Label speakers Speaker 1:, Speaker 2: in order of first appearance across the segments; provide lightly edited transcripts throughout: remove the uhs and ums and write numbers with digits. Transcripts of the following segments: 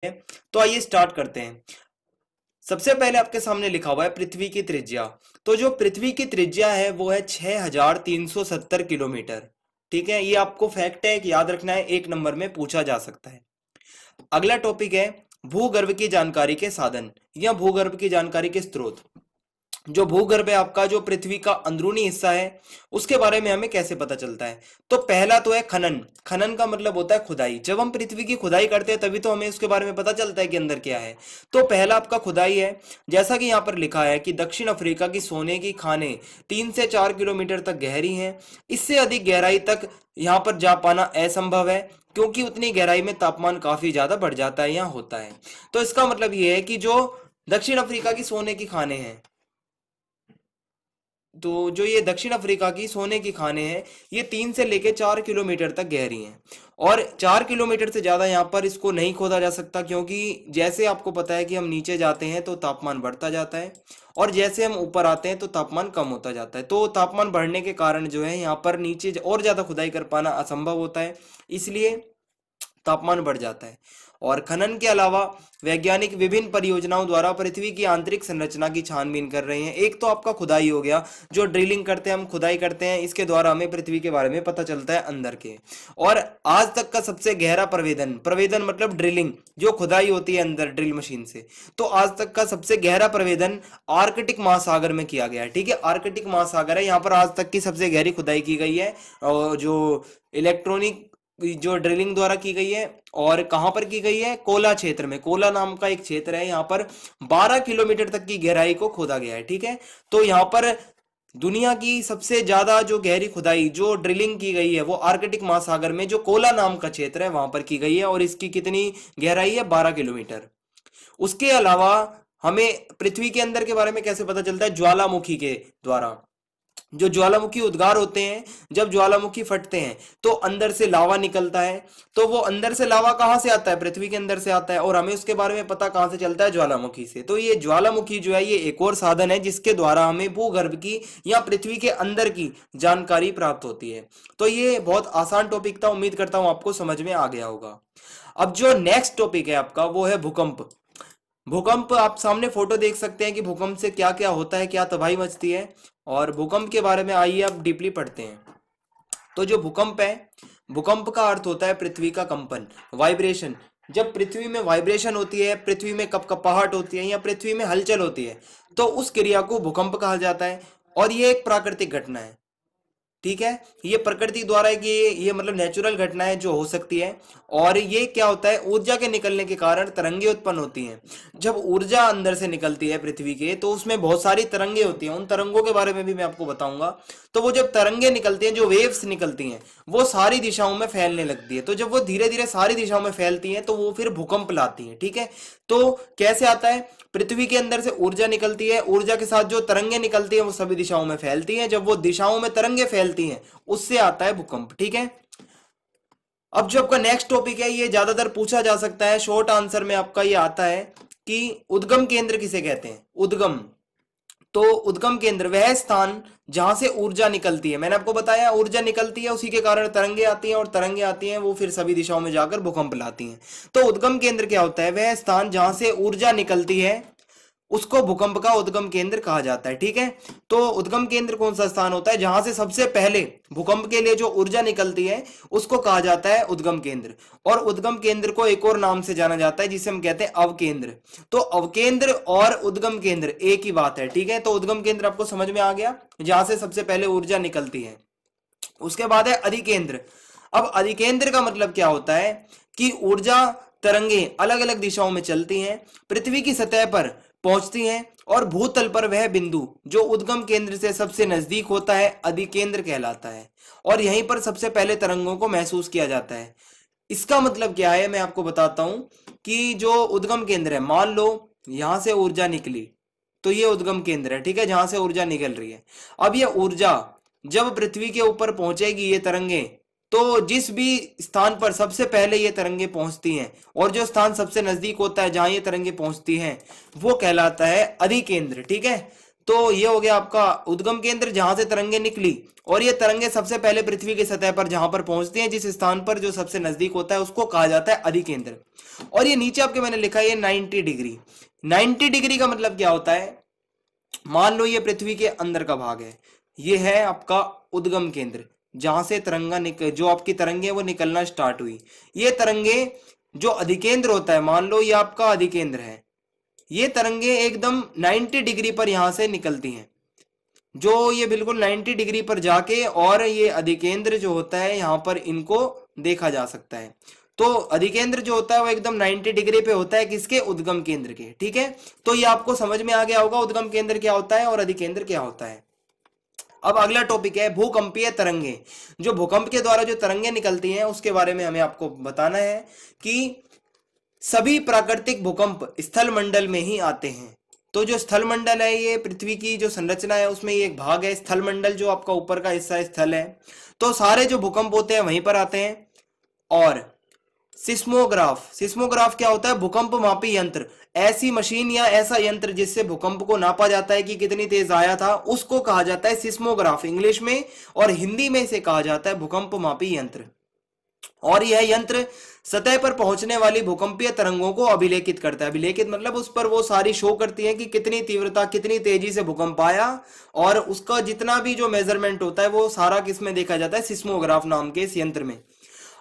Speaker 1: तो आइए स्टार्ट करते हैं। सबसे पहले आपके सामने लिखा हुआ है पृथ्वी की त्रिज्या। तो जो पृथ्वी की त्रिज्या है वो है 6370 किलोमीटर। ठीक है, ये आपको फैक्ट है कि याद रखना है, एक नंबर में पूछा जा सकता है। अगला टॉपिक है भूगर्भ की जानकारी के साधन या भूगर्भ की जानकारी के स्रोत। जो भूगर्भ है आपका, जो पृथ्वी का अंदरूनी हिस्सा है, उसके बारे में हमें कैसे पता चलता है। तो पहला तो है खनन। खनन का मतलब होता है खुदाई। जब हम पृथ्वी की खुदाई करते हैं तभी तो हमें उसके बारे में पता चलता है कि अंदर क्या है। तो पहला आपका खुदाई है। जैसा कि यहाँ पर लिखा है कि दक्षिण अफ्रीका की सोने की खानें 3 से 4 किलोमीटर तक गहरी हैं। इससे अधिक गहराई तक यहाँ पर जा पाना असंभव है, क्योंकि उतनी गहराई में तापमान काफी ज्यादा बढ़ जाता है या होता है। तो इसका मतलब यह है कि जो दक्षिण अफ्रीका की सोने की खानें हैं, तो जो ये दक्षिण अफ्रीका की सोने की खानें हैं, ये 3 से लेकर 4 किलोमीटर तक गहरी हैं। और 4 किलोमीटर से ज्यादा यहाँ पर इसको नहीं खोदा जा सकता, क्योंकि जैसे आपको पता है कि हम नीचे जाते हैं तो तापमान बढ़ता जाता है, और जैसे हम ऊपर आते हैं तो तापमान कम होता जाता है। तो तापमान बढ़ने के कारण जो है यहाँ पर नीचे और ज्यादा खुदाई कर पाना असंभव होता है, इसलिए तापमान बढ़ जाता है। और खनन के अलावा वैज्ञानिक विभिन्न परियोजनाओं द्वारा पृथ्वी की आंतरिक संरचना की छानबीन कर रहे हैं। एक तो आपका खुदाई हो गया, जो ड्रिलिंग करते हैं, हम खुदाई करते हैं, इसके द्वारा हमें पृथ्वी के बारे में पता चलता है अंदर के। और आज तक का सबसे गहरा प्रवेदन, प्रवेदन मतलब ड्रिलिंग, जो खुदाई होती है अंदर ड्रिल मशीन से, तो आज तक का सबसे गहरा प्रवेदन आर्कटिक महासागर में किया गया है। ठीक है, आर्कटिक महासागर है, यहाँ पर आज तक की सबसे गहरी खुदाई की गई है, और जो इलेक्ट्रॉनिक जो ड्रिलिंग द्वारा की गई है। और कहां पर की गई है? कोला क्षेत्र में। कोला नाम का एक क्षेत्र है, यहाँ पर 12 किलोमीटर तक की गहराई को खोदा गया है। ठीक है, तो यहाँ पर दुनिया की सबसे ज्यादा जो गहरी खुदाई, जो ड्रिलिंग की गई है, वो आर्कटिक महासागर में जो कोला नाम का क्षेत्र है वहां पर की गई है, और इसकी कितनी गहराई है? 12 किलोमीटर। उसके अलावा हमें पृथ्वी के अंदर के बारे में कैसे पता चलता है? ज्वालामुखी के द्वारा। जो ज्वालामुखी उद्गार होते हैं, जब ज्वालामुखी फटते हैं तो अंदर से लावा निकलता है। तो वो अंदर से लावा कहां से आता है? पृथ्वी के अंदर से आता है, और हमें उसके बारे में पता कहां से चलता है? ज्वालामुखी से। तो ये ज्वालामुखी जो है, ये एक और साधन है जिसके द्वारा हमें भूगर्भ की या पृथ्वी के अंदर की जानकारी प्राप्त होती है। तो ये बहुत आसान टॉपिक था, उम्मीद करता हूं आपको समझ में आ गया होगा। अब जो नेक्स्ट टॉपिक है आपका, वो है भूकंप। भूकंप, आप सामने फोटो देख सकते हैं कि भूकंप से क्या क्या होता है, क्या तबाही मचती है। और भूकंप के बारे में आइए अब डीपली पढ़ते हैं। तो जो भूकंप है, भूकंप का अर्थ होता है पृथ्वी का कंपन, वाइब्रेशन। जब पृथ्वी में वाइब्रेशन होती है, पृथ्वी में कपकपाहट होती है, या पृथ्वी में हलचल होती है, तो उस क्रिया को भूकंप कहा जाता है। और ये एक प्राकृतिक घटना है। ठीक है, ये प्रकृति द्वारा कि ये मतलब नेचुरल घटनाएं जो हो सकती है। और ये क्या होता है? ऊर्जा के निकलने के कारण तरंगे उत्पन्न होती हैं। जब ऊर्जा अंदर से निकलती है पृथ्वी के, तो उसमें बहुत सारी तरंगे होती हैं। उन तरंगों के बारे में भी मैं आपको बताऊंगा। तो वो जब तरंगे निकलती हैं, जो वेव्स निकलती हैं, वो सारी दिशाओं में फैलने लगती है। तो जब वो धीरे धीरे सारी दिशाओं में फैलती हैं, तो वो फिर भूकंप लाती हैं। ठीक है, तो कैसे आता है? पृथ्वी के अंदर से ऊर्जा निकलती है, ऊर्जा के साथ जो तरंगे निकलती हैं वो सभी दिशाओं में फैलती हैं। जब वो दिशाओं में तरंगे फैलती हैं, उससे आता है भूकंप। ठीक है, अब जो आपका नेक्स्ट टॉपिक है, ये ज्यादातर पूछा जा सकता है, शॉर्ट आंसर में आपका ये आता है कि उद्गम केंद्र किसे कहते हैं? उद्गम। तो उद्गम केंद्र वह स्थान जहां से ऊर्जा निकलती है। मैंने आपको बताया ऊर्जा निकलती है, उसी के कारण तरंगे आती हैं, और तरंगे आती हैं वो फिर सभी दिशाओं में जाकर भूकंप लाती हैं। तो उद्गम केंद्र क्या होता है? वह स्थान जहां से ऊर्जा निकलती है, उसको भूकंप का उद्गम केंद्र कहा जाता है। ठीक है, तो उद्गम केंद्र कौन सा स्थान होता है? जहां से सबसे पहले भूकंप के लिए जो ऊर्जा निकलती है, उसको कहा जाता है उद्गम केंद्र। और उद्गम केंद्र को एक और नाम से जाना जाता है, जिसे हम कहते हैं अवकेंद्र। तो अवकेंद्र और उद्गम केंद्र एक ही बात है। ठीक है, तो उद्गम केंद्र आपको समझ में आ गया, जहां से सबसे पहले ऊर्जा निकलती है। उसके बाद है अधिकेंद्र। अब अधिकेंद्र का मतलब क्या होता है? कि ऊर्जा तरंगे अलग अलग दिशाओं में चलती हैं, पृथ्वी की सतह पर पहुंचती हैं, और भूतल पर वह बिंदु जो उद्गम केंद्र से सबसे नजदीक होता है, अधिकेंद्र कहलाता है। और यहीं पर सबसे पहले तरंगों को महसूस किया जाता है। इसका मतलब क्या है, मैं आपको बताता हूं कि जो उद्गम केंद्र है, मान लो यहां से ऊर्जा निकली, तो ये उद्गम केंद्र है। ठीक है, जहां से ऊर्जा निकल रही है। अब ये ऊर्जा जब पृथ्वी के ऊपर पहुंचेगी, ये तरंगे, तो जिस भी स्थान पर सबसे पहले ये तरंगे पहुंचती हैं, और जो स्थान सबसे नजदीक होता है जहां ये तरंगे पहुंचती हैं, वो कहलाता है अधिकेंद्र। ठीक है, तो ये हो गया आपका उद्गम केंद्र जहां से तरंगे निकली, और ये तरंगे सबसे पहले पृथ्वी की सतह पर जहां पर पहुंचती हैं, जिस स्थान पर जो सबसे नजदीक होता है उसको कहा जाता है अधिकेंद्र। और ये नीचे आपके मैंने लिखा है ये 90 डिग्री। 90 डिग्री का मतलब क्या होता है, मान लो ये पृथ्वी के अंदर का भाग है, ये है आपका उद्गम केंद्र जहां से तरंगा जो आपकी तरंगे वो निकलना स्टार्ट हुई। ये तरंगे जो अधिकेंद्र होता है, मान लो ये आपका अधिकेंद्र है, ये तरंगे एकदम 90 डिग्री पर यहां से निकलती हैं, जो ये बिल्कुल 90 डिग्री पर जाके, और ये अधिकेंद्र जो होता है यहां पर इनको देखा जा सकता है। तो अधिकेंद्र जो होता है वो एकदम 90 डिग्री पे होता है, किसके, उद्गम केंद्र के। ठीक है, तो ये आपको समझ में आ गया होगा उद्गम केंद्र क्या होता है और अधिकेंद्र क्या होता है। अब अगला टॉपिक है भूकंपीय तरंगे। जो भूकंप के द्वारा जो तरंगे निकलती हैं उसके बारे में हमें आपको बताना है कि सभी प्राकृतिक भूकंप स्थल मंडल में ही आते हैं। तो जो स्थल मंडल है, ये पृथ्वी की जो संरचना है उसमें ये एक भाग है स्थल मंडल, जो आपका ऊपर का हिस्सा स्थल है। तो सारे जो भूकंप होते हैं वहीं पर आते हैं। और सिस्मोग्राफ, सिस्मोग्राफ क्या होता है, भूकंप मापी यंत्र। ऐसी मशीन या ऐसा यंत्र जिससे भूकंप को नापा जाता है कि कितनी तेज आया था, उसको कहा जाता है सिस्मोग्राफ इंग्लिश में, और हिंदी में इसे कहा जाता है भूकंप मापी यंत्र। और यह यंत्र सतह पर पहुंचने वाली भूकंपीय तरंगों को अभिलेखित करता है। अभिलेखित मतलब उस पर वो सारी शो करती है कि कितनी तीव्रता, कितनी तेजी से भूकंप आया, और उसका जितना भी जो मेजरमेंट होता है वो सारा किस में देखा जाता है, सिस्मोग्राफ नाम के इस यंत्र में।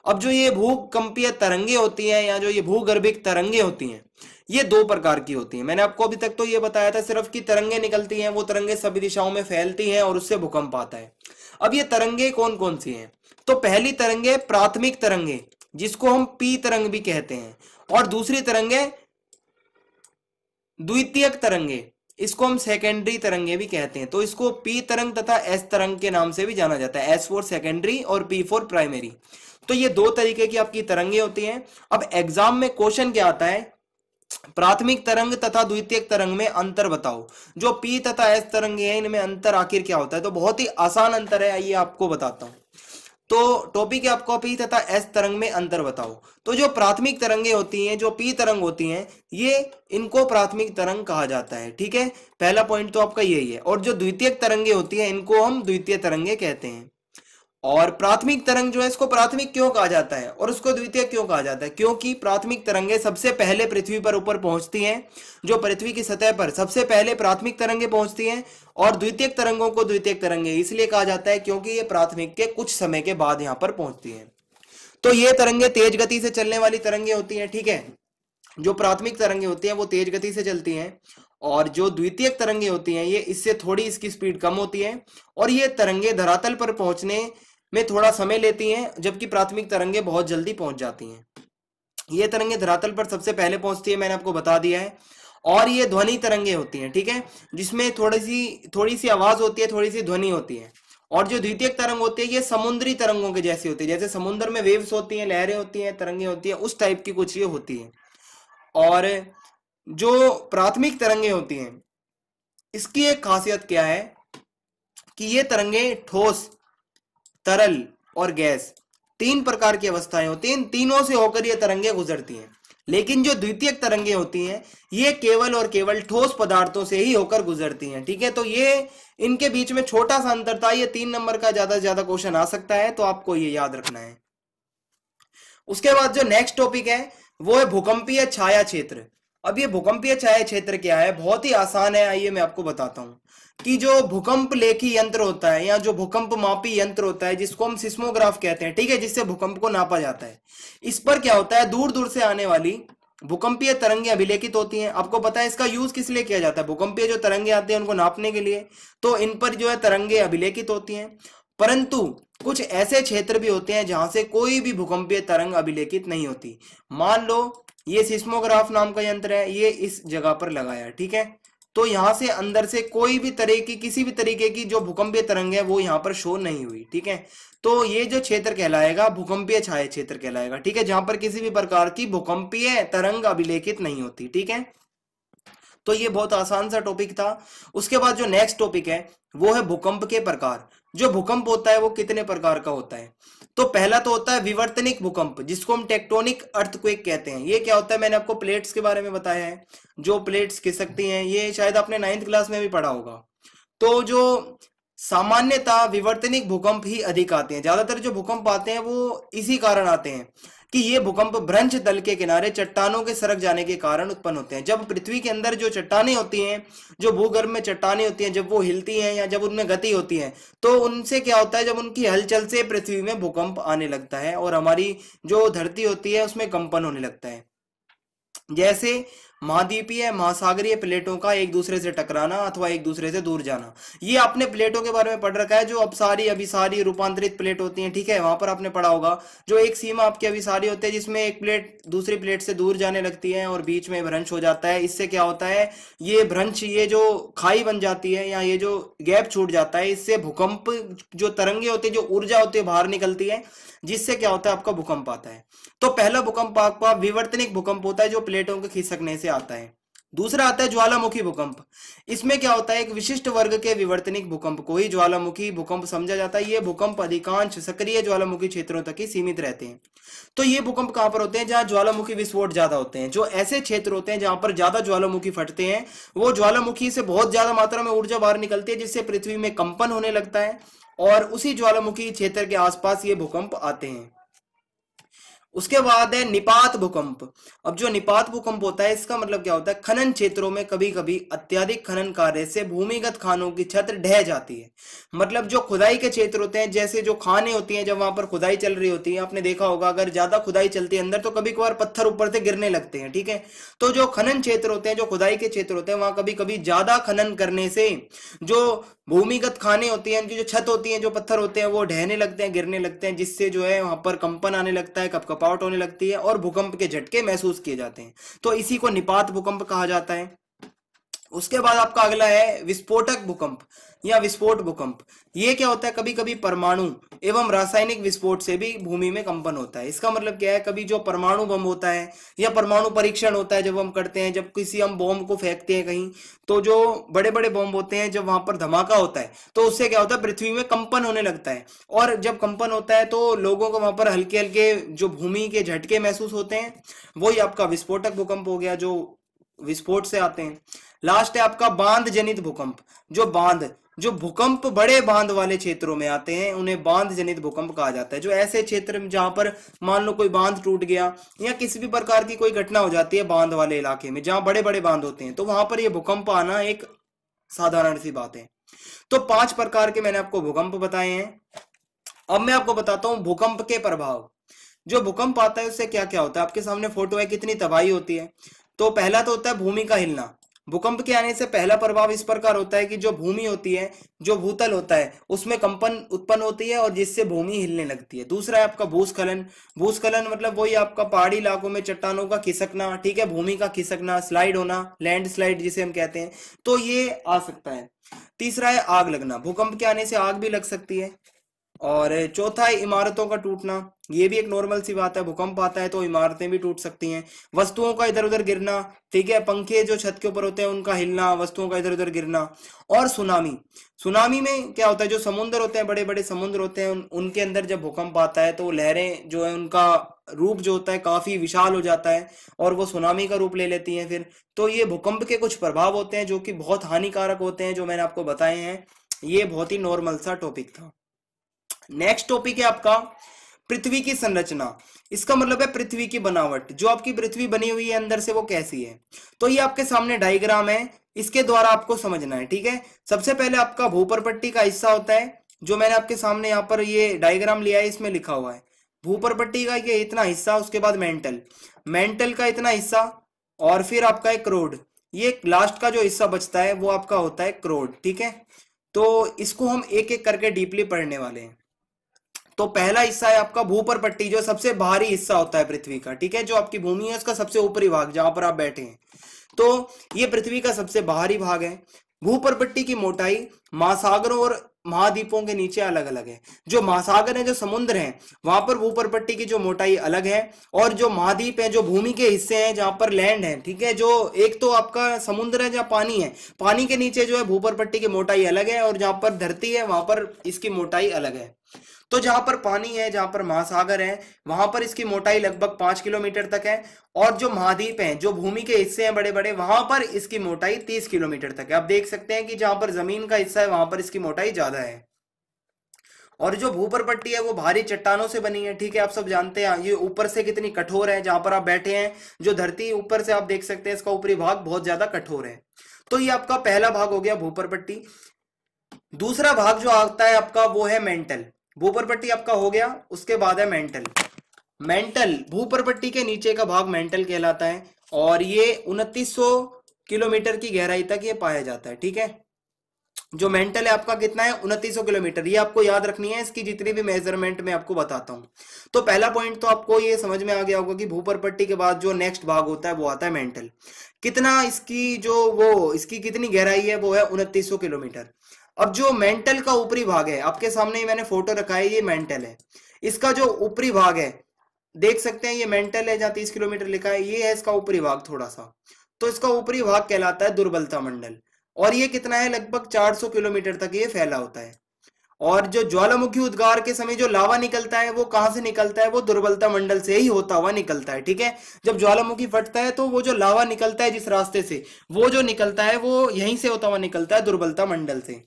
Speaker 1: अब जो ये भूकंपीय तरंगे होती हैं या जो ये भूगर्भिक तरंगे होती हैं, ये दो प्रकार की होती हैं। मैंने आपको अभी तक तो ये बताया था सिर्फ कि तरंगे निकलती हैं, वो तरंगे सभी दिशाओं में फैलती हैं और उससे भूकंप आता है। अब ये तरंगे कौन कौन सी हैं, तो पहली तरंगे प्राथमिक तरंगे, जिसको हम पी तरंग भी कहते हैं, और दूसरी तरंगे द्वितीयक तरंगे, इसको हम सेकेंडरी तरंगे भी कहते हैं। तो इसको पी तरंग तथा एस तरंग के नाम से भी जाना जाता है, एस फॉर सेकेंडरी और पी फॉर प्राइमरी। तो ये दो तरीके की आपकी तरंगे होती हैं। अब एग्जाम में क्वेश्चन क्या आता है, प्राथमिक तरंग तथा द्वितीयक तरंग में अंतर बताओ। जो पी तथा एस तरंगे हैं इनमें अंतर आखिर क्या होता है, तो बहुत ही आसान अंतर है, आइए आपको बताता हूं। तो टॉपिक है आपको पी तथा एस तरंग में अंतर बताओ। तो जो प्राथमिक तरंगे होती हैं, जो पी तरंग होती हैं, ये इनको प्राथमिक तरंग कहा जाता है। ठीक है, पहला पॉइंट तो आपका यही है। और जो द्वितीयक तरंगे होती हैं इनको हम द्वितीय तरंगे कहते हैं। और प्राथमिक तरंग जो है इसको प्राथमिक क्यों कहा जाता है और उसको द्वितीय क्यों कहा जाता है, क्योंकि प्राथमिक तरंगे सबसे पहले पृथ्वी पर ऊपर पहुंचती हैं। जो पृथ्वी की सतह पर सबसे पहले प्राथमिक तरंगे पहुंचती हैं, और द्वितीयक तरंगों को द्वितीयक तरंगे इसलिए कहा जाता है क्योंकि ये प्राथमिक के कुछ समय के बाद यहां पर पहुंचती हैं। तो ये तरंगे तेज गति से चलने वाली तरंगे होती हैं। ठीक है, जो प्राथमिक तरंगे होती हैं वो तेज गति से चलती हैं, और जो द्वितीयक तरंगे होती हैं ये इससे थोड़ी इसकी स्पीड कम होती है, और ये तरंगे धरातल पर पहुंचने में थोड़ा समय लेती हैं, जबकि प्राथमिक तरंगे बहुत जल्दी पहुंच जाती हैं। ये तरंगे धरातल पर सबसे पहले पहुंचती है, मैंने आपको बता दिया है। और ये ध्वनि तरंगे होती हैं। ठीक है, जिसमें थोड़ी सी आवाज होती है, थोड़ी सी ध्वनि होती है। और जो द्वितीयक तरंग होती है ये समुद्री तरंगों के जैसी होती है, जैसे समुद्र में वेव्स होती हैं, लहरें होती हैं, तरंगे होती हैं, उस टाइप की कुछ ये होती है। और जो प्राथमिक तरंगे होती हैं इसकी एक खासियत क्या है कि ये तरंगे ठोस, तरल और गैस, तीन प्रकार की अवस्थाएं होती हैं। इन तीनों से होकर ये तरंगे गुजरती हैं। लेकिन जो द्वितीयक तरंगे होती हैं ये केवल और केवल ठोस पदार्थों से ही होकर गुजरती हैं। ठीक है, तो ये इनके बीच में छोटा सा अंतर था। ये 3 नंबर का ज्यादा से ज्यादा क्वेश्चन आ सकता है, तो आपको ये याद रखना है। उसके बाद जो नेक्स्ट टॉपिक है वो है भूकंपीय छाया क्षेत्र। अब ये भूकंपीय छाया क्षेत्र क्या है, बहुत ही आसान है, आइए मैं आपको बताता हूं कि जो भूकंप लेखी यंत्र होता है या जो भूकंप मापी यंत्र होता है, जिसको हम सिस्मोग्राफ कहते हैं, ठीक है, जिससे भूकंप को नापा जाता है, इस पर क्या होता है, दूर दूर से आने वाली भूकंपीय तरंगे अभिलेखित होती हैं। आपको पता है इसका यूज किस लिए किया जाता है, भूकंपीय जो तरंगे आते हैं उनको नापने के लिए। तो इन पर जो है तरंगे अभिलेखित होती हैं। परंतु कुछ ऐसे क्षेत्र भी होते हैं जहां से कोई भी भूकंपीय तरंग अभिलेखित नहीं होती। मान लो ये सिस्मोग्राफ नाम का यंत्र है, ये इस जगह पर लगाया, ठीक है, तो यहां से अंदर से कोई भी तरह की, किसी भी तरीके की जो भूकंपीय तरंग है वो यहां पर शो नहीं हुई। ठीक है, तो ये जो क्षेत्र कहलाएगा भूकंपीय छाया क्षेत्र कहलाएगा। ठीक है, जहां पर किसी भी प्रकार की भूकंपीय तरंग अभिलेखित नहीं होती। ठीक है, तो ये बहुत आसान सा टॉपिक था। उसके बाद जो नेक्स्ट टॉपिक है वो है भूकंप के प्रकार। जो भूकंप होता है वो कितने प्रकार का होता है, तो पहला तो होता है विवर्तनिक भूकंप, जिसको हम टेक्टोनिक अर्थक्वेक कहते हैं। ये क्या होता है, मैंने आपको प्लेट्स के बारे में बताया है, जो प्लेट्स खिसकती हैं, ये शायद आपने 9th क्लास में भी पढ़ा होगा। तो जो सामान्यतः विवर्तनिक भूकंप ही अधिक आते हैं। ज्यादातर जो भूकंप आते हैं वो इसी कारण आते हैं कि ये भूकंप भ्रंश तल के किनारे चट्टानों के सरक जाने के कारण उत्पन्न होते हैं। जब पृथ्वी के अंदर जो चट्टानें होती हैं, जो भूगर्भ में चट्टानें होती हैं, जब वो हिलती हैं या जब उनमें गति होती है, तो उनसे क्या होता है, जब उनकी हलचल से पृथ्वी में भूकंप आने लगता है और हमारी जो धरती होती है उसमें कंपन होने लगता है। जैसे महाद्वीपीय महासागरीय प्लेटों का एक दूसरे से टकराना अथवा एक दूसरे से दूर जाना। ये आपने प्लेटों के बारे में पढ़ रखा है, जो अपसारी अभिसारी रूपांतरित प्लेट होती हैं, ठीक है, वहां पर आपने पढ़ा होगा। जो एक सीमा आपकी अभिसारी होती है जिसमें एक प्लेट दूसरी प्लेट से दूर जाने लगती है और बीच में भ्रंश हो जाता है। इससे क्या होता है, ये भ्रंश, ये जो खाई बन जाती है या ये जो गैप छूट जाता है, इससे भूकंप जो तरंगे होती है, जो ऊर्जा होती है, बाहर निकलती है, जिससे क्या होता है, आपका भूकंप आता है। तो पहला भूकंप आपका विवर्तनिक भूकंप होता है, जो प्लेटों के खिसकने से आता है। दूसरा आता है ज्वालामुखी भूकंप। इसमें क्या होता है, एक विशिष्ट वर्ग के विवर्तनिक भूकंप को ही ज्वालामुखी भूकंप समझा जाता है। ये भूकंप अधिकांश सक्रिय ज्वालामुखी क्षेत्रों तक ही सीमित रहते हैं। तो ये भूकंप कहां पर होते हैं, जहां ज्वालामुखी विस्फोट ज्यादा होते हैं। जो ऐसे क्षेत्र होते हैं जहां पर ज्यादा ज्वालामुखी फटते हैं, वो ज्वालामुखी से बहुत ज्यादा मात्रा में ऊर्जा बाहर निकलती है, जिससे पृथ्वी में कंपन होने लगता है और उसी ज्वालामुखी क्षेत्र के आसपास ये भूकंप आते हैं। उसके बाद है निपात भूकंप। अब जो निपात भूकंप होता है, इसका मतलब क्या होता है, खनन क्षेत्रों में कभी कभी अत्यधिक खनन कार्य से भूमिगत खानों की छत ढह जाती है। मतलब जो खुदाई के क्षेत्र होते हैं, जैसे जो खाने होती हैं, जब वहां पर खुदाई चल रही होती है, आपने देखा होगा अगर ज्यादा खुदाई चलती है अंदर, तो कभी कभार पत्थर ऊपर से गिरने लगते हैं, ठीक है। तो जो खनन क्षेत्र होते हैं, जो खुदाई के क्षेत्र होते हैं, वहां कभी कभी ज्यादा खनन करने से जो भूमिगत खाने होती हैं, उनकी जो छत होती है, जो पत्थर होते हैं, वो ढहने लगते हैं, गिरने लगते हैं, जिससे जो है वहां पर कंपन आने लगता है, कपकपाहट होने लगती है और भूकंप के झटके महसूस किए जाते हैं। तो इसी को निपात भूकंप कहा जाता है। उसके बाद आपका अगला है विस्फोटक भूकंप या विस्फोट भूकंप। ये क्या होता है, कभी कभी परमाणु एवं रासायनिक विस्फोट से भी भूमि में कंपन होता है। इसका मतलब क्या है, कभी जो परमाणु बम होता है या परमाणु परीक्षण होता है, जब हम करते हैं, जब किसी हम बम को फेंकते हैं कहीं, तो जो बड़े बड़े बम होते हैं, जब वहां पर धमाका होता है, तो उससे क्या होता है, पृथ्वी में कंपन होने लगता है। और जब कंपन होता है तो लोगों को वहां पर हल्के हल्के जो भूमि के झटके महसूस होते हैं, वही आपका विस्फोटक भूकंप हो गया, जो विस्फोट से आते हैं। लास्ट है आपका बांध जनित भूकंप। जो भूकंप बड़े बांध वाले क्षेत्रों में आते हैं, उन्हें बांध जनित भूकंप कहा जाता है। जो ऐसे क्षेत्र में जहां पर मान लो कोई बांध टूट गया या किसी भी प्रकार की कोई घटना हो जाती है बांध वाले इलाके में, जहां बड़े बड़े बांध होते हैं, तो वहां पर यह भूकंप आना एक साधारण सी बात है। तो 5 प्रकार के मैंने आपको भूकंप बताए हैं। अब मैं आपको बताता हूं भूकंप के प्रभाव। जो भूकंप आता है उससे क्या क्या होता है, आपके सामने फोटो है, कितनी तबाही होती है। तो पहला तो होता है भूमि का हिलना। भूकंप के आने से पहला प्रभाव इस प्रकार होता है कि जो भूमि होती है, जो भूतल होता है, उसमें कंपन उत्पन्न होती है और जिससे भूमि हिलने लगती है। दूसरा है आपका भूस्खलन। भूस्खलन मतलब वही आपका पहाड़ी इलाकों में चट्टानों का खिसकना, ठीक है, भूमि का खिसकना, स्लाइड होना, लैंड स्लाइड जिसे हम कहते हैं, तो ये आ सकता है। तीसरा है आग लगना। भूकंप के आने से आग भी लग सकती है। और चौथा है इमारतों का टूटना। ये भी एक नॉर्मल सी बात है, भूकंप आता है तो इमारतें भी टूट सकती हैं। वस्तुओं का इधर उधर गिरना, ठीक है, पंखे जो छत के ऊपर होते हैं उनका हिलना, वस्तुओं का इधर उधर गिरना। और सुनामी। सुनामी में क्या होता है, जो समुद्र होते हैं, बड़े बड़े समुद्र होते हैं, उनके अंदर जब भूकंप आता है तो लहरें जो है, उनका रूप जो होता है काफी विशाल हो जाता है और वो सुनामी का रूप ले लेती हैं फिर। तो ये भूकंप के कुछ प्रभाव होते हैं जो कि बहुत हानिकारक होते हैं, जो मैंने आपको बताए हैं। ये बहुत ही नॉर्मल सा टॉपिक था। नेक्स्ट टॉपिक है आपका पृथ्वी की संरचना। इसका मतलब है पृथ्वी की बनावट। जो आपकी पृथ्वी बनी हुई है अंदर से वो कैसी है। तो ये आपके सामने डायग्राम है, इसके द्वारा आपको समझना है, ठीक है। सबसे पहले आपका भूपरपट्टी का हिस्सा होता है, जो मैंने आपके सामने यहाँ पर ये डायग्राम लिया है, इसमें लिखा हुआ है भूपरपट्टी का ये इतना हिस्सा। उसके बाद मेंटल का इतना हिस्सा, और फिर आपका एक क्रोड। ये लास्ट का जो हिस्सा बचता है वो आपका होता है क्रोड, ठीक है। तो इसको हम एक एक करके डीपली पढ़ने वाले हैं। तो पहला हिस्सा है आपका भूपरपट्टी, जो सबसे बाहरी हिस्सा होता है पृथ्वी का, ठीक है। जो आपकी भूमि है उसका सबसे ऊपरी भाग, जहां पर आप बैठे हैं, तो ये पृथ्वी का सबसे बाहरी भाग है। भूपरपट्टी की मोटाई महासागरों और महाद्वीपों के नीचे अलग अलग है। जो महासागर है, जो समुद्र हैं, वहां पर भूपरपट्टी की जो मोटाई अलग है, और जो महाद्वीप है, जो भूमि के हिस्से हैं जहां पर लैंड है, ठीक है, जो एक तो आपका समुद्र है जहां पानी है, पानी के नीचे जो है भूपरपट्टी की मोटाई अलग है, और जहां पर धरती है वहां पर इसकी मोटाई अलग है। तो जहां पर पानी है, जहां पर महासागर है, वहां पर इसकी मोटाई लगभग 5 किलोमीटर तक है। और जो महाद्वीप हैं, जो भूमि के हिस्से हैं बड़े बड़े, वहां पर इसकी मोटाई 30 किलोमीटर तक है। आप देख सकते हैं कि जहां पर जमीन का हिस्सा है वहां पर इसकी मोटाई ज्यादा है। और जो भूपर पट्टी है वो भारी चट्टानों से बनी है, ठीक है, आप सब जानते हैं। ये ऊपर से कितनी कठोर है, जहां पर आप बैठे हैं, जो धरती ऊपर से आप देख सकते हैं, इसका ऊपरी भाग बहुत ज्यादा कठोर है। तो ये आपका पहला भाग हो गया भूपर पट्टी। दूसरा भाग जो आता है आपका वो है मेंटल। भूपर पट्टी आपका हो गया, उसके बाद है मेंटल। मेंटल भूपर पट्टी के नीचे का भाग मेंटल कहलाता है, और ये 2900 किलोमीटर की गहराई तक ये पाया जाता है, ठीक है। जो मेंटल है आपका कितना है, 2900 किलोमीटर। ये आपको याद रखनी है, इसकी जितनी भी मेजरमेंट मैं आपको बताता हूं। तो पहला पॉइंट तो आपको ये समझ में आ गया होगा कि भूपर पट्टी के बाद जो नेक्स्ट भाग होता है वो आता है मेंटल। कितना इसकी जो वो इसकी कितनी गहराई है, वो है 2900 किलोमीटर। अब जो मेंटल का ऊपरी भाग है, आपके सामने मैंने फोटो रखा है, ये मेंटल है। इसका जो ऊपरी भाग है देख सकते हैं, ये मेंटल है, जहां 30 किलोमीटर लिखा है, ये है इसका ऊपरी भाग थोड़ा सा। तो इसका ऊपरी भाग कहलाता है दुर्बलता मंडल। और ये कितना है, लगभग 400 किलोमीटर तक ये फैला होता है। और जो ज्वालामुखी उद्गार के समय जो लावा निकलता है वो कहां से निकलता है, वो दुर्बलता मंडल से ही होता हुआ निकलता है, ठीक है। जब ज्वालामुखी फटता है तो वो जो लावा निकलता है जिस रास्ते से, वो जो निकलता है वो यहीं से होता हुआ निकलता है, दुर्बलता मंडल से।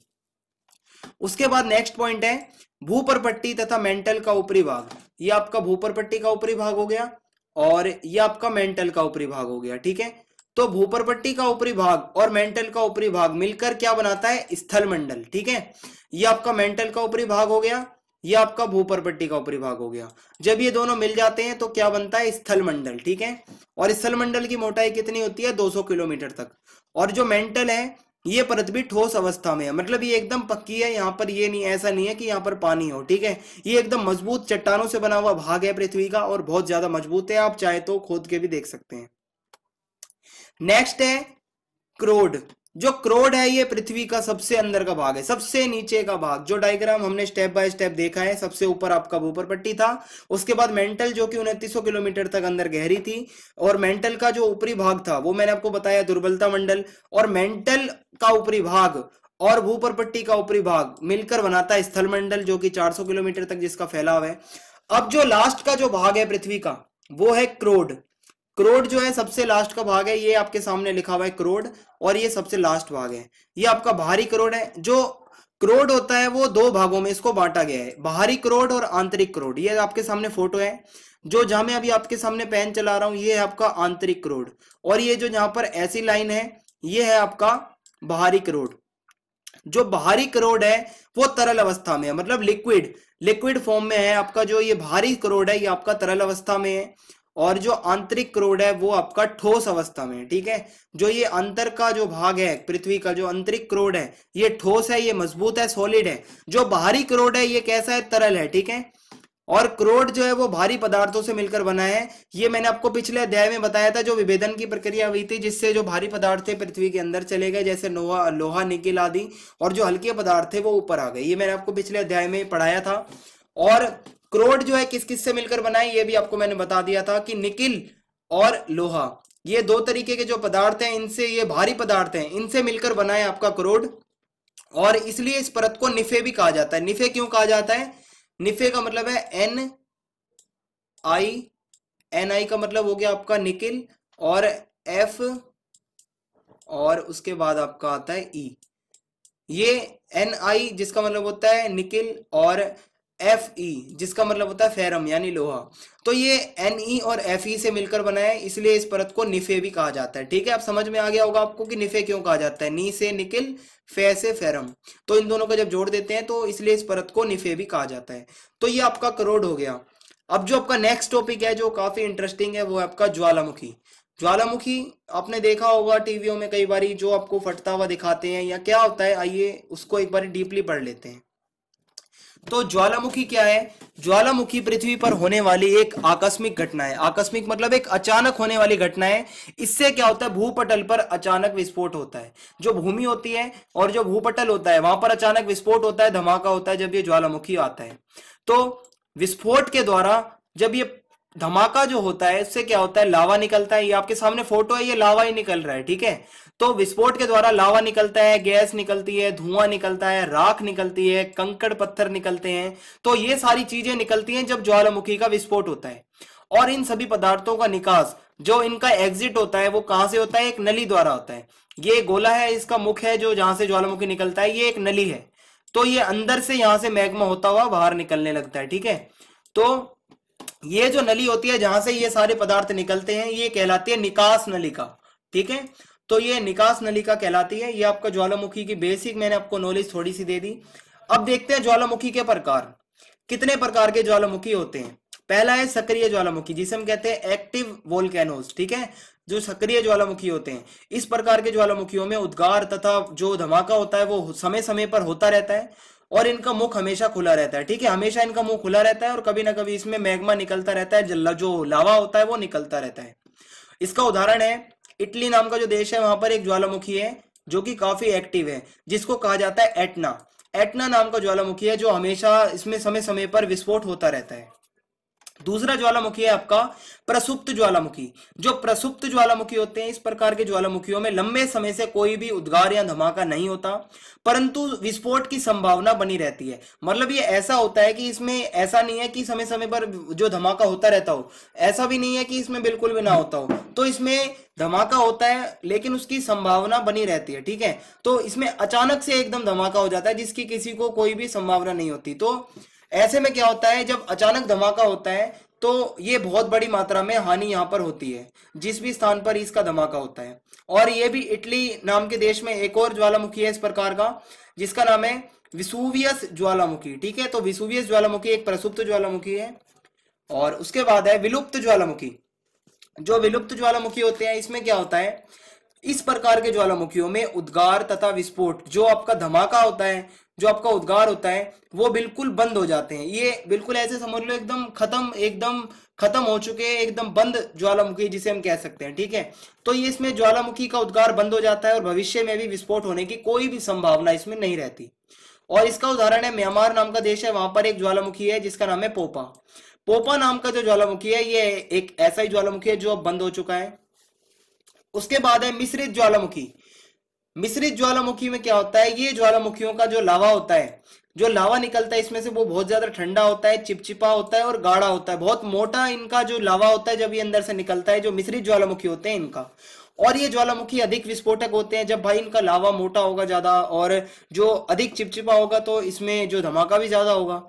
Speaker 1: उसके बाद नेक्स्ट पॉइंट है भूपर पट्टी तथा मेंटल का ऊपरी भाग। ये आपका भूपर पट्टी का ऊपरी भाग हो गया, और ये आपका मेंटल का ऊपरी भाग हो गया, ठीक है। तो भूपर पट्टी का ऊपरी भाग और मेंटल का ऊपरी भाग मिलकर क्या बनाता है, स्थल मंडल, ठीक है। ये आपका मेंटल का ऊपरी भाग हो गया, ये आपका भूपर पट्टी का ऊपरी भाग हो गया। जब ये दोनों मिल जाते हैं तो क्या बनता है, स्थल मंडल, ठीक है। और स्थल मंडल की मोटाई कितनी होती है, 200 किलोमीटर तक। और जो मेंटल है ये परत भी ठोस अवस्था में है, मतलब ये एकदम पक्की है, यहाँ पर ये नहीं, ऐसा नहीं है कि यहाँ पर पानी हो, ठीक है। ये एकदम मजबूत चट्टानों से बना हुआ भाग है पृथ्वी का, और बहुत ज्यादा मजबूत है, आप चाहे तो खोद के भी देख सकते हैं। नेक्स्ट है क्रोड। जो क्रोड है ये पृथ्वी का सबसे अंदर का भाग है, सबसे नीचे का भाग। जो डायग्राम हमने स्टेप बाय स्टेप देखा है, सबसे ऊपर आपका भूपर पट्टी था, उसके बाद मेंटल जो कि 2900 किलोमीटर तक अंदर गहरी थी, और मेंटल का जो ऊपरी भाग था वो मैंने आपको बताया दुर्बलता मंडल। और मेंटल का ऊपरी भाग और भूपर पट्टी का ऊपरी भाग मिलकर बनाता है स्थल मंडल, जो कि 400 किलोमीटर तक जिसका फैलाव है। अब जो लास्ट का जो भाग है पृथ्वी का वो है क्रोड। क्रोड जो है सबसे लास्ट का भाग है, ये आपके सामने लिखा हुआ है क्रोड, और ये सबसे लास्ट भाग है, ये आपका बाहरी क्रोड है। जो क्रोड होता है वो दो भागों में इसको बांटा गया है, बाहरी क्रोड और आंतरिक क्रोड। ये आपके सामने फोटो है, जो जहां मैं अभी आपके सामने पेन चला रहा हूं, ये है आपका आंतरिक क्रोड, और ये जो जहां पर ऐसी लाइन है ये है आपका बाहरी क्रोड। जो बाहरी क्रोड है वो तरल अवस्था में है, मतलब लिक्विड फॉर्म में है आपका। जो ये बाहरी क्रोड है ये आपका तरल अवस्था में है, और जो आंतरिक क्रोड है वो आपका ठोस अवस्था में है, ठीक है। जो ये अंतर का जो भाग है पृथ्वी का, जो आंतरिक क्रोड है ये ठोस है, ये मजबूत है, सॉलिड है। जो बाहरी क्रोड है ये कैसा है, तरल है, ठीक है। और क्रोड जो है वो भारी पदार्थों से मिलकर बना है। ये मैंने आपको पिछले अध्याय में बताया था, जो विभेदन की प्रक्रिया हुई थी, जिससे जो भारी पदार्थ थे पृथ्वी के अंदर चले गए, जैसे लोहा निकिल आदि, और जो हल्के पदार्थ थे वो ऊपर आ गए। ये मैंने आपको पिछले अध्याय में पढ़ाया था। और क्रोड जो है किस किस से मिलकर बना है ये भी आपको मैंने बता दिया था, कि निकिल और लोहा, ये दो तरीके के जो पदार्थ हैं, इनसे, ये भारी पदार्थ हैं, इनसे मिलकर बना है आपका क्रोड। और इसलिए इस परत को निफे भी कहा जाता है। निफे क्यों कहा जाता है, निफे का मतलब है एन आई का मतलब हो गया आपका निकिल, और एफ, और उसके बाद आपका आता है ई। ये एन आई जिसका मतलब होता है निकिल, और एफ ई जिसका मतलब होता है फेरम यानी लोहा। तो ये एन ई और एफ ई से मिलकर बना है, इसलिए इस परत को निफे भी कहा जाता है, ठीक है। आप समझ में आ गया होगा आपको कि निफे क्यों कहा जाता है, नी से निकिल, फे से फेरम। तो इन दोनों को जब जोड़ देते हैं तो इसलिए इस परत को निफे भी कहा जाता है। तो ये आपका क्रोड हो गया। अब जो आपका नेक्स्ट टॉपिक है जो काफी इंटरेस्टिंग है, वो है आपका ज्वालामुखी। ज्वालामुखी आपने देखा होगा टीवियों में कई बारी, जो आपको फटता हुआ दिखाते हैं, या क्या होता है, आइए उसको एक बार डीपली पढ़ लेते हैं। तो ज्वालामुखी क्या है, ज्वालामुखी पृथ्वी पर होने वाली एक आकस्मिक घटना है। आकस्मिक मतलब एक अचानक होने वाली घटना है। इससे क्या होता है, भूपटल पर अचानक विस्फोट होता है। जो भूमि होती है और जो भूपटल होता है वहां पर अचानक विस्फोट होता है, धमाका होता है जब ये ज्वालामुखी आता है। तो विस्फोट के द्वारा जब ये धमाका जो होता है उससे क्या होता है, लावा निकलता है। ये आपके सामने फोटो है, ये लावा ही निकल रहा है, ठीक है। तो विस्फोट के द्वारा लावा निकलता है, गैस निकलती है, धुआं निकलता है, राख निकलती है, कंकड़ पत्थर निकलते हैं। तो ये सारी चीजें निकलती हैं जब ज्वालामुखी का विस्फोट होता है। और इन सभी पदार्थों का निकास, जो इनका एग्जिट होता है, वो कहां से होता है, एक नली द्वारा होता है। ये गोला है, इसका मुख है, जो जहां से ज्वालामुखी निकलता है, ये एक नली है। तो ये अंदर से यहां से मैग्मा होता हुआ बाहर निकलने लगता है, ठीक है। तो ये जो नली होती है जहां से ये सारे पदार्थ निकलते हैं, ये कहलाती है निकास नलिका, ठीक है। तो ये निकास नलिका कहलाती है। ये आपका ज्वालामुखी की बेसिक मैंने आपको नॉलेज थोड़ी सी दे दी। अब देखते हैं ज्वालामुखी के प्रकार। कितने प्रकार के ज्वालामुखी होते हैं। पहला है सक्रिय ज्वालामुखी, जिसे हम कहते हैं एक्टिव वोल्केनोस, ठीक है। जो सक्रिय ज्वालामुखी होते हैं, इस प्रकार के ज्वालामुखियों में उद्गार तथा जो धमाका होता है वो समय समय पर होता रहता है। और इनका मुख हमेशा खुला रहता है, ठीक है। हमेशा इनका मुंह खुला रहता है और कभी ना कभी इसमें मैग्मा निकलता रहता है, जो लावा होता है वो निकलता रहता है। इसका उदाहरण है इटली नाम का जो देश है, वहां पर एक ज्वालामुखी है जो कि काफी एक्टिव है, जिसको कहा जाता है एटना। एटना नाम का ज्वालामुखी है जो हमेशा इसमें समय समय पर विस्फोट होता रहता है। दूसरा ज्वालामुखी है आपका प्रसुप्त ज्वालामुखी। जो प्रसुप्त ज्वालामुखी होते हैं, इस प्रकार के ज्वालामुखियों में लंबे समय से कोई भी उद्गार या धमाका नहीं होता, परंतु विस्फोट की संभावना बनी रहती है। मतलब ये ऐसा होता है कि इसमें ऐसा नहीं है कि समय समय पर जो धमाका होता रहता हो, ऐसा भी नहीं है कि इसमें बिल्कुल भी ना होता हो। तो इसमें धमाका होता है लेकिन उसकी संभावना बनी रहती है, ठीक है। तो इसमें अचानक से एकदम धमाका हो जाता है जिसकी किसी को कोई भी संभावना नहीं होती। तो ऐसे में क्या होता है, जब अचानक धमाका होता है तो ये बहुत बड़ी मात्रा में हानि यहाँ पर होती है, जिस भी स्थान पर इसका धमाका होता है। और ये भी इटली नाम के देश में एक और ज्वालामुखी है इस प्रकार का, जिसका नाम है विसुवियस ज्वालामुखी, ठीक है। तो विसुवियस ज्वालामुखी एक प्रसुप्त ज्वालामुखी है। और उसके बाद है विलुप्त ज्वालामुखी। जो विलुप्त ज्वालामुखी होते हैं, इसमें क्या होता है, इस प्रकार के ज्वालामुखियों में उद्गार तथा विस्फोट, जो आपका धमाका होता है, जो आपका उद्गार होता है, वो बिल्कुल बंद हो जाते हैं। ये बिल्कुल ऐसे समझ लो एकदम खत्म हो चुके हैं, एकदम बंद ज्वालामुखी जिसे हम कह सकते हैं, ठीक है। तो ये इसमें ज्वालामुखी का उद्गार बंद हो जाता है और भविष्य में भी विस्फोट होने की कोई भी संभावना इसमें नहीं रहती। और इसका उदाहरण है म्यांमार नाम का देश है, वहां पर एक ज्वालामुखी है जिसका नाम है पोपा। पोपा नाम का जो ज्वालामुखी है, ये एक ऐसा ही ज्वालामुखी है जो अब बंद हो चुका है। उसके बाद है मिश्रित ज्वालामुखी। मिश्रित ज्वालामुखी में क्या होता है, ये ज्वालामुखियों का जो लावा होता है, जो लावा निकलता है इसमें से, वो बहुत ज्यादा ठंडा होता है, चिपचिपा होता है और गाढ़ा होता है। बहुत मोटा इनका जो लावा होता है जब ये अंदर से निकलता है, जो मिश्रित ज्वालामुखी होते हैं इनका। और ये ज्वालामुखी अधिक विस्फोटक होते हैं जब भाई इनका लावा मोटा होगा ज्यादा, और जो अधिक चिपचिपा होगा तो इसमें जो धमाका भी ज्यादा होगा।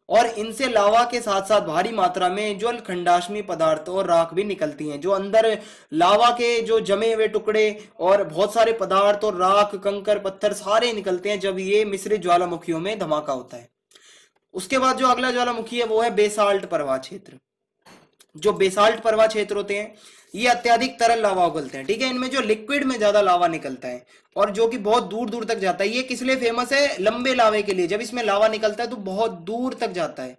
Speaker 1: और इनसे लावा के साथ साथ भारी मात्रा में जल खंडाश्मी पदार्थ और राख भी निकलती हैं। जो अंदर लावा के जो जमे हुए टुकड़े और बहुत सारे पदार्थ और राख, कंकर, पत्थर सारे निकलते हैं जब ये मिश्रित ज्वालामुखियों में धमाका होता है। उसके बाद जो अगला ज्वालामुखी है वो है बेसाल्ट प्रवाह क्षेत्र। जो बेसाल्ट प्रवाह क्षेत्र होते हैं, ये अत्यधिक तरल लावा उगलते हैं, ठीक है। इनमें जो लिक्विड में ज्यादा लावा निकलता है और जो कि बहुत दूर दूर तक जाता है। ये किस लिए फेमस है, लंबे लावे के लिए। जब इसमें लावा निकलता है तो बहुत दूर तक जाता है।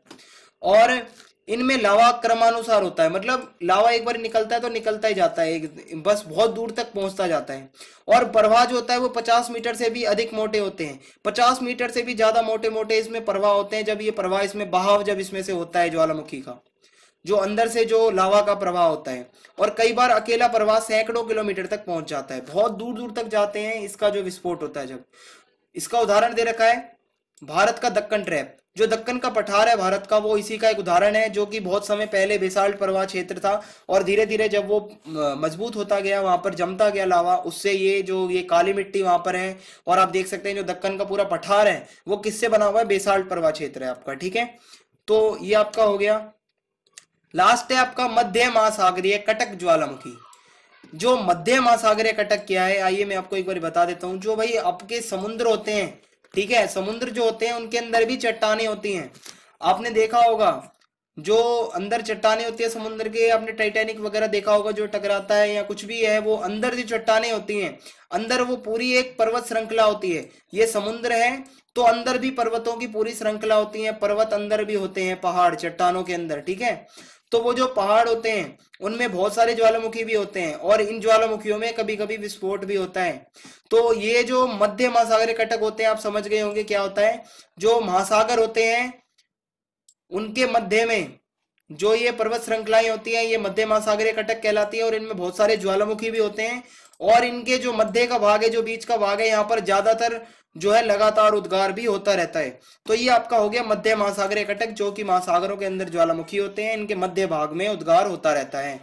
Speaker 1: और इनमें लावा क्रमानुसार होता है, मतलब लावा एक बार निकलता है तो निकलता ही जाता है, बस बहुत दूर तक पहुंचता जाता है। और प्रवाह जो होता है वो 50 मीटर से भी अधिक मोटे होते हैं, 50 मीटर से भी ज्यादा मोटे मोटे इसमें प्रवाह होते हैं। जब ये प्रवाह इसमें बहाव जब इसमें से होता है ज्वालामुखी का, जो अंदर से जो लावा का प्रवाह होता है, और कई बार अकेला प्रवाह सैकड़ों किलोमीटर तक पहुंच जाता है, बहुत दूर दूर तक जाते हैं इसका जो विस्फोट होता है जब। इसका उदाहरण दे रखा है भारत का दक्कन ट्रैप। जो दक्कन का पठार है भारत का, वो इसी का एक उदाहरण है, जो कि बहुत समय पहले बेसाल्ट प्रवाह क्षेत्र था और धीरे धीरे जब वो मजबूत होता गया, वहां पर जमता गया लावा, उससे ये जो ये काली मिट्टी वहां पर है। और आप देख सकते हैं जो दक्कन का पूरा पठार है वो किससे बना हुआ है, बेसाल्ट प्रवाह क्षेत्र है आपका, ठीक है। तो ये आपका हो गया। लास्ट है आपका मध्य महासागरीय कटक ज्वालामुखी। जो मध्य महासागरीय कटक क्या है, आइए मैं आपको एक बार बता देता हूं। जो भाई आपके समुद्र होते हैं, ठीक है, समुद्र जो होते हैं उनके अंदर भी चट्टानें होती हैं। आपने देखा होगा जो अंदर चट्टानें होती है समुद्र के, आपने टाइटैनिक वगैरह देखा होगा, जो टकराता है या कुछ भी है, वो अंदर जो चट्टानें होती हैं, अंदर वो पूरी एक पर्वत श्रृंखला होती है। ये समुद्र है तो अंदर भी पर्वतों की पूरी श्रृंखला होती है, पर्वत अंदर भी होते हैं, पहाड़ चट्टानों के अंदर, ठीक है। तो वो जो पहाड़ होते हैं उनमें बहुत सारे ज्वालामुखी भी होते हैं और इन ज्वालामुखियों में कभी कभी विस्फोट भी होता है। तो ये जो मध्य महासागरीय कटक होते हैं, आप समझ गए होंगे क्या होता है। जो महासागर होते हैं उनके मध्य में जो ये पर्वत श्रृंखलाएं होती हैं ये मध्य महासागरीय कटक कहलाती है, और इनमें बहुत सारे ज्वालामुखी भी होते हैं। और इनके जो मध्य का भाग है, जो बीच का भाग है, यहाँ पर ज्यादातर जो है लगातार उद्गार भी होता रहता है। तो ये आपका हो गया मध्य महासागरीय कटक, जो कि महासागरों के अंदर ज्वालामुखी होते हैं, इनके मध्य भाग में उद्गार होता रहता है।